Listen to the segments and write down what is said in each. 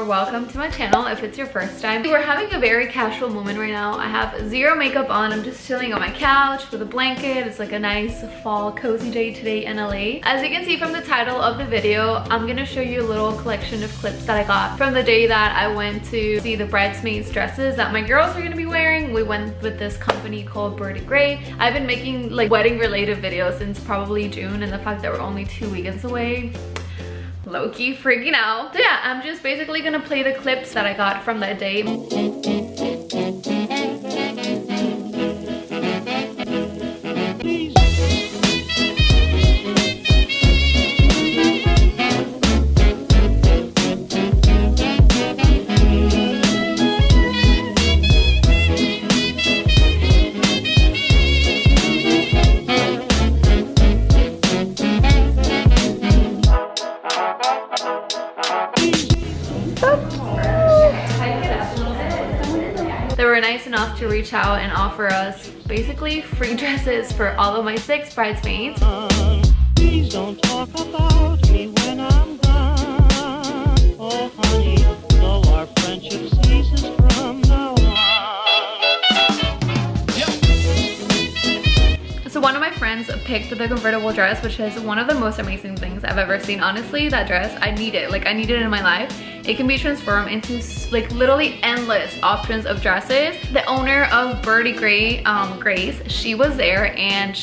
or welcome to my channel if it's your first time. We're having a very casual moment right now. I have zero makeup on. I'm just chilling on my couch with a blanket. It's like a nice fall cozy day today in LA. As you can see from the title of the video, I'm gonna show you a little collection of clips that I got from the day that I went to see the bridesmaids dresses that my girls are gonna be wearing. We went with this company called Birdy Grey. I've been making like wedding related videos since probably June, and the fact that we're only 2 weekends away, low-key freaking out. So yeah, I'm just basically gonna play the clips that I got from that day. They were nice enough to reach out and offer us basically free dresses for all of my 6 bridesmaids. Please don't talk about me when I'm gone. Oh honey, though our friendship ceases from now on. So one of my friends picked the convertible dress, which is one of the most amazing things I've ever seen. Honestly, that dress, I need it. Like, I need it in my life. It can be transformed into like literally endless options of dresses. The owner of Birdy Grey, Grace, she was there, and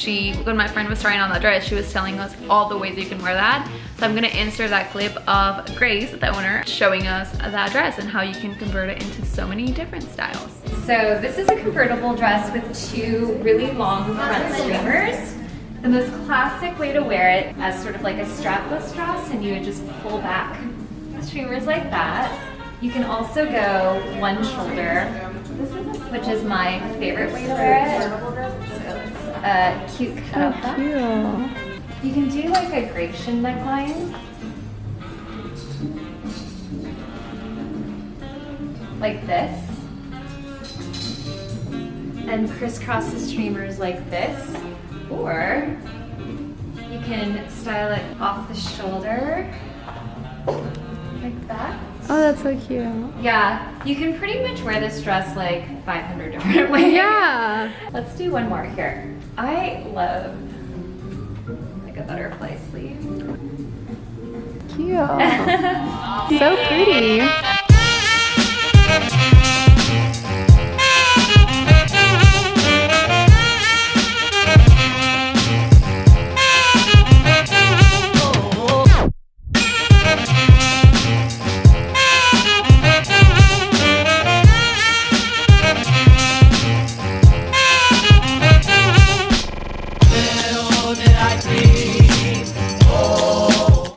when my friend was trying on that dress, she was telling us all the ways you can wear that. So I'm gonna insert that clip of Grace, the owner, showing us that dress and how you can convert it into so many different styles. So this is a convertible dress with 2 really long front streamers. The most classic way to wear it as sort of like a strapless dress, and you would just pull back the streamers like that. You can also go one shoulder, which is my favorite way to wear it. So it's a cute cutout. You can do like a Grecian neckline, like this, and crisscross the streamers like this, or you can style it off the shoulder like that. Oh, that's so cute. Yeah, you can pretty much wear this dress like 500 different ways. Yeah. Let's do one more here. I love like a butterfly sleeve. Cute. So pretty.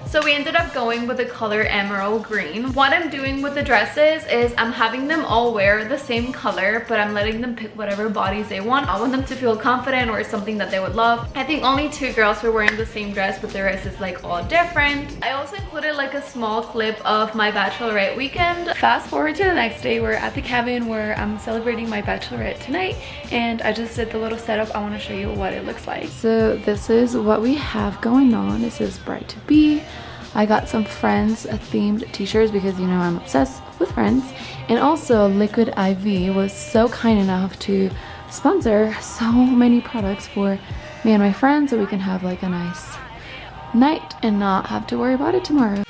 So we ended up going with the color emerald green. What I'm doing with the dresses is I'm having them all wear the same color, but I'm letting them pick whatever bodies they want. I want them to feel confident or something that they would love. I think only 2 girls were wearing the same dress, but the rest is like all different. I also included like a small clip of my bachelorette weekend. Fast forward to the next day, we're at the cabin where I'm celebrating my bachelorette tonight, and I just did the little setup. I want to show you what it looks like. So this is what we have going on. This is bride to be. I got some Friends themed t-shirts because, you know, I'm obsessed with Friends. And also Liquid IV was so kind enough to sponsor so many products for me and my friends, so we can have like a nice night and not have to worry about it tomorrow.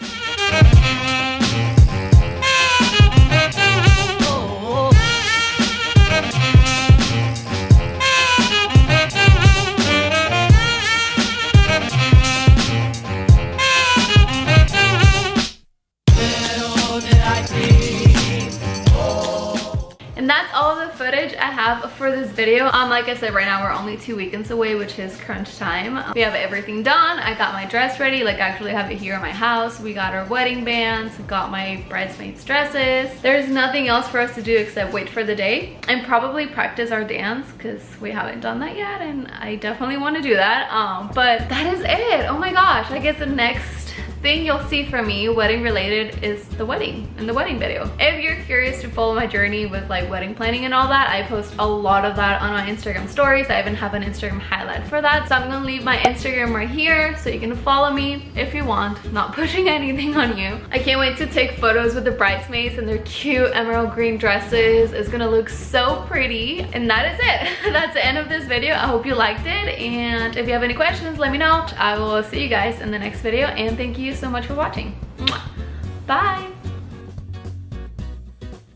And that's all the footage I have for this video. Like I said, right now we're only 2 weekends away, which is crunch time. We have everything done. I got my dress ready, like I actually have it here in my house. We got our wedding bands, got my bridesmaids dresses. There's nothing else for us to do except wait for the day and probably practice our dance, because we haven't done that yet and I definitely want to do that. But that is it. Oh my gosh, I guess the next thing you'll see from me wedding related is the wedding and the wedding video. If you're curious to follow my journey with like wedding planning and all that, I post a lot of that on my Instagram stories. I even have an Instagram highlight for that. So I'm gonna leave my Instagram right here so you can follow me if you want. Not pushing anything on you. I can't wait to take photos with the bridesmaids and their cute emerald green dresses. It's gonna look so pretty. And that is it. That's the end of this video. I hope you liked it. And if you have any questions, let me know. I will see you guys in the next video. And thank you so much for watching. Mwah. Bye.